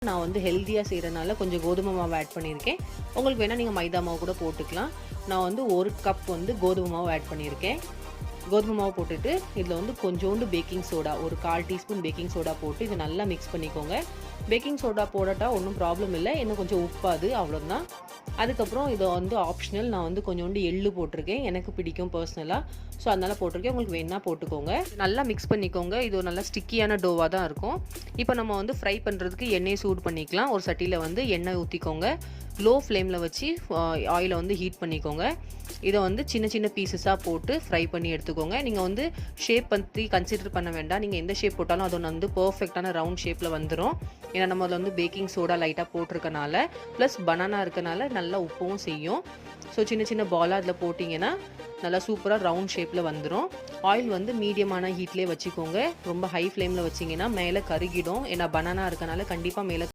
நான் வந்து ஹெல்த்தியாக செய்கிறனால கொஞ்சம் கோதுமை மாவு ஆட் பண்ணியிருக்கேன். உங்களுக்கு வேணால் நீங்கள் மைதா மாவு கூட போட்டுக்கலாம். நான் வந்து 1 கப் வந்து கோதுமை மாவு ஆட் பண்ணியிருக்கேன். கோதுமை மாவு போட்டுட்டு இதில் வந்து கொஞ்சோண்டு பேக்கிங் சோடா, ஒரு 1/4 டீஸ்பூன் பேக்கிங் சோடா போட்டு இதை நல்லா மிக்ஸ் பண்ணிக்கோங்க. பேக்கிங் சோடா போடட்டா ஒன்றும் ப்ராப்ளம் இல்லை, இன்னும் கொஞ்சம் உப்பாது, அவ்வளோதான். அதுக்கப்புறம் இதை வந்து ஆப்ஷனல், நான் வந்து கொஞ்சோண்டு எள்ளு போட்டிருக்கேன், எனக்கு பிடிக்கும் பர்சனலாக, ஸோ அதனால் போட்டிருக்கேன். உங்களுக்கு வேணா போட்டுக்கோங்க. நல்லா மிக்ஸ் பண்ணிக்கோங்க. இது ஒரு நல்லா ஸ்டிக்கியான டோவாக தான் இருக்கும். இப்போ நம்ம வந்து ஃப்ரை பண்ணுறதுக்கு எண்ணெயை சூடு பண்ணிக்கலாம். ஒரு சட்டியில் வந்து எண்ணெய் ஊற்றிக்கோங்க. லோ ஃப்ளேமில் வச்சு ஆயிலை வந்து ஹீட் பண்ணிக்கோங்க. இதை வந்து சின்ன சின்ன பீசஸாக போட்டு ஃப்ரை பண்ணி எடுத்துக்கோங்க. நீங்கள் வந்து ஷேப் பற்றி கன்சிடர் பண்ண வேண்டாம். நீங்கள் எந்த ஷேப் போட்டாலும் அது வந்து பர்ஃபெக்டான ரவுண்ட் ஷேப்பில் வந்துடும். ஏன்னா நம்ம அதில் வந்து பேக்கிங் சோடா லைட்டாக போட்டிருக்கனால, ப்ளஸ் பனானா இருக்கனால நல்லா உப்பவும் செய்யும். ஸோ சின்ன சின்ன பாலாக அதில் போட்டிங்கன்னா நல்லா சூப்பராக ரவுண்ட் ஷேப்பில் வந்துடும். ஆயில் வந்து மீடியமான ஹீட்லேயே வச்சுக்கோங்க. ரொம்ப ஹை ஃப்ளேமில் வச்சிங்கன்னா மேலே கருகிடும். ஏன்னா பனானா இருக்கனால கண்டிப்பாக மேலே